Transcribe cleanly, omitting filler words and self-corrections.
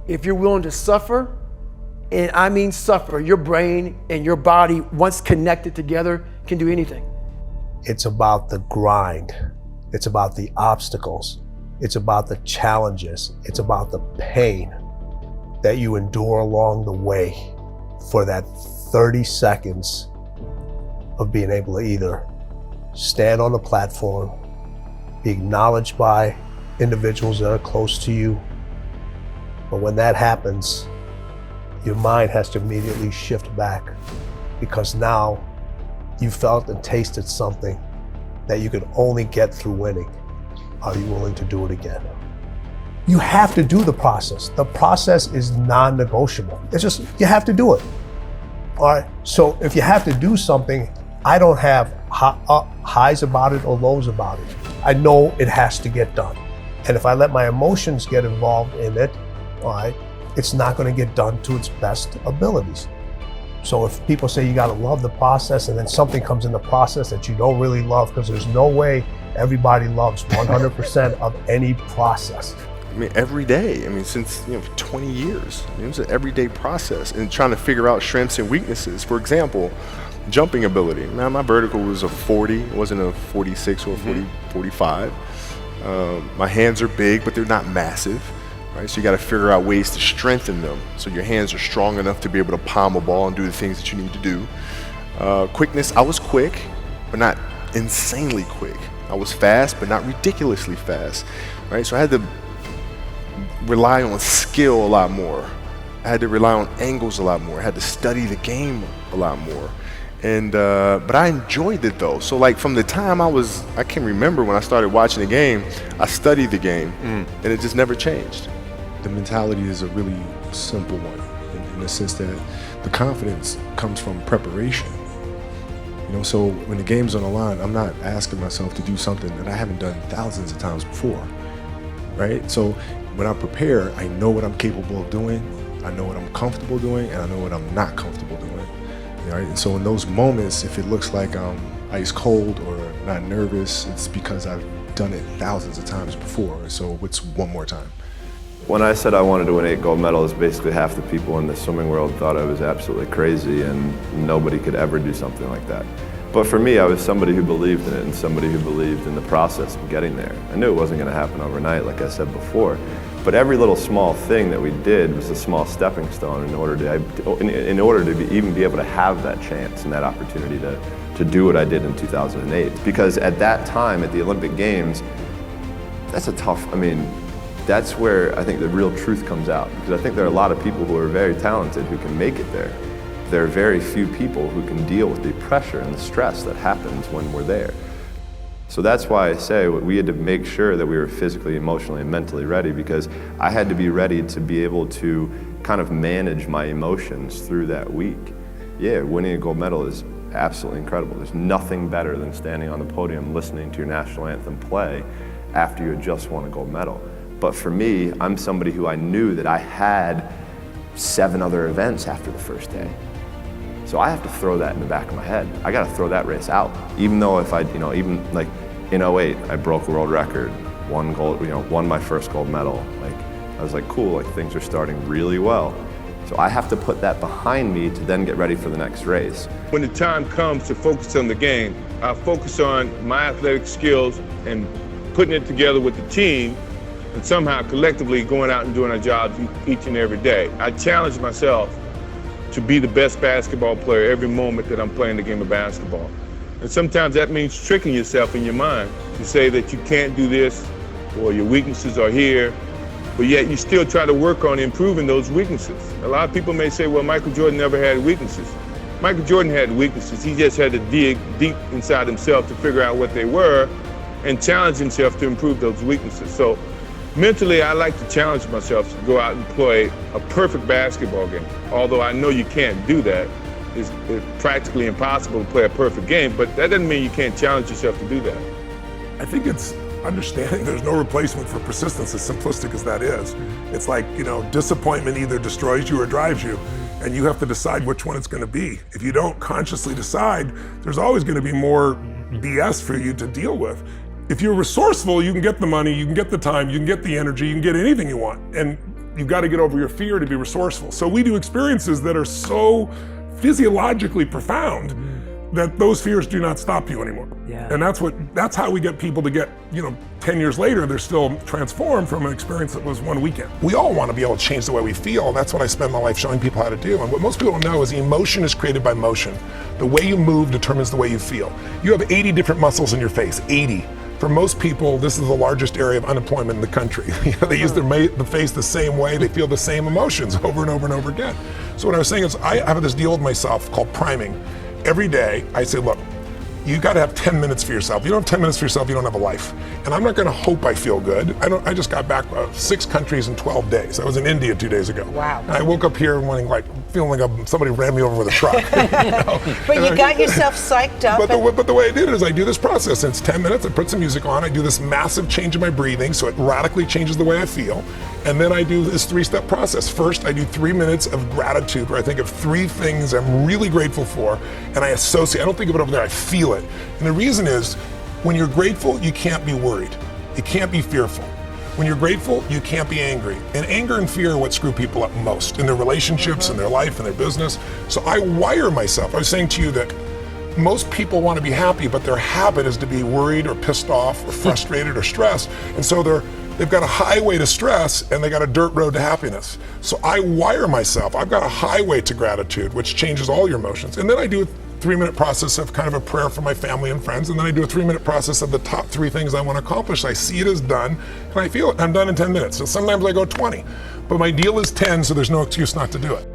If you're willing to suffer, and I mean suffer, your brain and your body, once connected together, can do anything. It's about the grind. It's about the obstacles. It's about the challenges. It's about the pain that you endure along the way for that 30 seconds of being able to either stand on the platform, be acknowledged by individuals that are close to you. But when that happens, your mind has to immediately shift back, because now you felt and tasted something that you could only get through winning. Are you willing to do it again? You have to do the process. The process is non-negotiable. It's just, you have to do it. All right, so if you have to do something, I don't have highs about it or lows about it. I know it has to get done. And if I let my emotions get involved in it, all right, it's not gonna get done to its best abilities. So if people say you gotta love the process, and then something comes in the process that you don't really love, because there's no way everybody loves 100% of any process. I mean, every day. I mean, since 20 years. I mean, it was an everyday process, and trying to figure out strengths and weaknesses. For example, jumping ability. Now, my vertical was a 40. It wasn't a 46 or a 45. My hands are big, but they're not massive. Right? So you got to figure out ways to strengthen them so your hands are strong enough to be able to palm a ball and do the things that you need to do. Quickness, I was quick, but not insanely quick. I was fast, but not ridiculously fast. Right? So I had to rely on skill a lot more. I had to rely on angles a lot more. I had to study the game a lot more. And but I enjoyed it though. So like from the time I can remember when I started watching the game, I studied the game, and it just never changed. The mentality is a really simple one in the sense that the confidence comes from preparation. So when the game's on the line, I'm not asking myself to do something that I haven't done thousands of times before, right? So when I prepare, I know what I'm capable of doing, I know what I'm comfortable doing, and I know what I'm not comfortable doing. Right? And so in those moments, if it looks like I'm ice cold or not nervous, it's because I've done it thousands of times before. So it's one more time. When I said I wanted to win 8 gold medals, basically half the people in the swimming world thought I was absolutely crazy and nobody could ever do something like that. But for me, I was somebody who believed in it and somebody who believed in the process of getting there. I knew it wasn't going to happen overnight, like I said before. But every little small thing that we did was a small stepping stone in order to even be able to have that chance and that opportunity to do what I did in 2008. Because at that time, at the Olympic Games, that's where I think the real truth comes out. Because I think there are a lot of people who are very talented who can make it there. There are very few people who can deal with the pressure and the stress that happens when we're there. So that's why I say we had to make sure that we were physically, emotionally, and mentally ready, because I had to be ready to be able to kind of manage my emotions through that week. Yeah, winning a gold medal is absolutely incredible. There's nothing better than standing on the podium listening to your national anthem play after you had just won a gold medal. But for me, I'm somebody who I knew that I had 7 other events after the first day. So I have to throw that in the back of my head. I got to throw that race out. Even though if even like in 08, I broke a world record, won my first gold medal. Like, I was like, cool, like things are starting really well. So I have to put that behind me to then get ready for the next race. When the time comes to focus on the game, I focus on my athletic skills and putting it together with the team, and somehow collectively going out and doing our jobs each and every day. I challenge myself to be the best basketball player every moment that I'm playing the game of basketball. And sometimes that means tricking yourself in your mind to say that you can't do this or your weaknesses are here, but yet you still try to work on improving those weaknesses. A lot of people may say, well, Michael Jordan never had weaknesses. Michael Jordan had weaknesses. He just had to dig deep inside himself to figure out what they were and challenge himself to improve those weaknesses. So mentally, I like to challenge myself to go out and play a perfect basketball game. Although I know you can't do that. It's practically impossible to play a perfect game, but that doesn't mean you can't challenge yourself to do that. I think it's understanding there's no replacement for persistence, as simplistic as that is. It's like, disappointment either destroys you or drives you, and you have to decide which one it's going to be. If you don't consciously decide, there's always going to be more BS for you to deal with. If you're resourceful, you can get the money, you can get the time, you can get the energy, you can get anything you want. And You've got to get over your fear to be resourceful. So we do experiences that are so physiologically profound that those fears do not stop you anymore. Yeah. And that's how we get people to get, 10 years later, they're still transformed from an experience that was one weekend. We all want to be able to change the way we feel. That's what I spend my life showing people how to do. And what most people don't know is emotion is created by motion. The way you move determines the way you feel. You have 80 different muscles in your face, 80. For most people, this is the largest area of unemployment in the country. They use the face the same way, they feel the same emotions over and over and over again. So what I was saying is I have this deal with myself called priming. Every day I say, look, you got to have 10 minutes for yourself. You don't have 10 minutes for yourself, you don't have a life. And I'm not going to hope I feel good. I just got back 6 countries in 12 days. I was in India 2 days ago. Wow. And I woke up here feeling like somebody ran me over with a truck. But you got yourself psyched up. But the way I did it is I do this process. It's 10 minutes, I put some music on, I do this massive change in my breathing so it radically changes the way I feel. And then I do this 3-step process. First, I do 3 minutes of gratitude where I think of 3 things I'm really grateful for, and I associate. I don't think of it over there, I feel it. And the reason is, when you're grateful, you can't be worried. You can't be fearful. When you're grateful, you can't be angry. And anger and fear are what screw people up most in their relationships, in their life, in their business. So I wire myself. I was saying to you that most people want to be happy, but their habit is to be worried or pissed off or frustrated or stressed. And so they've got a highway to stress and they got a dirt road to happiness. So I wire myself. I've got a highway to gratitude, which changes all your emotions. And then I do a 3-minute process of kind of a prayer for my family and friends. And then I do a 3-minute process of the top 3 things I want to accomplish. I see it as done and I feel it. I'm done in 10 minutes. So sometimes I go 20, but my deal is 10, so there's no excuse not to do it.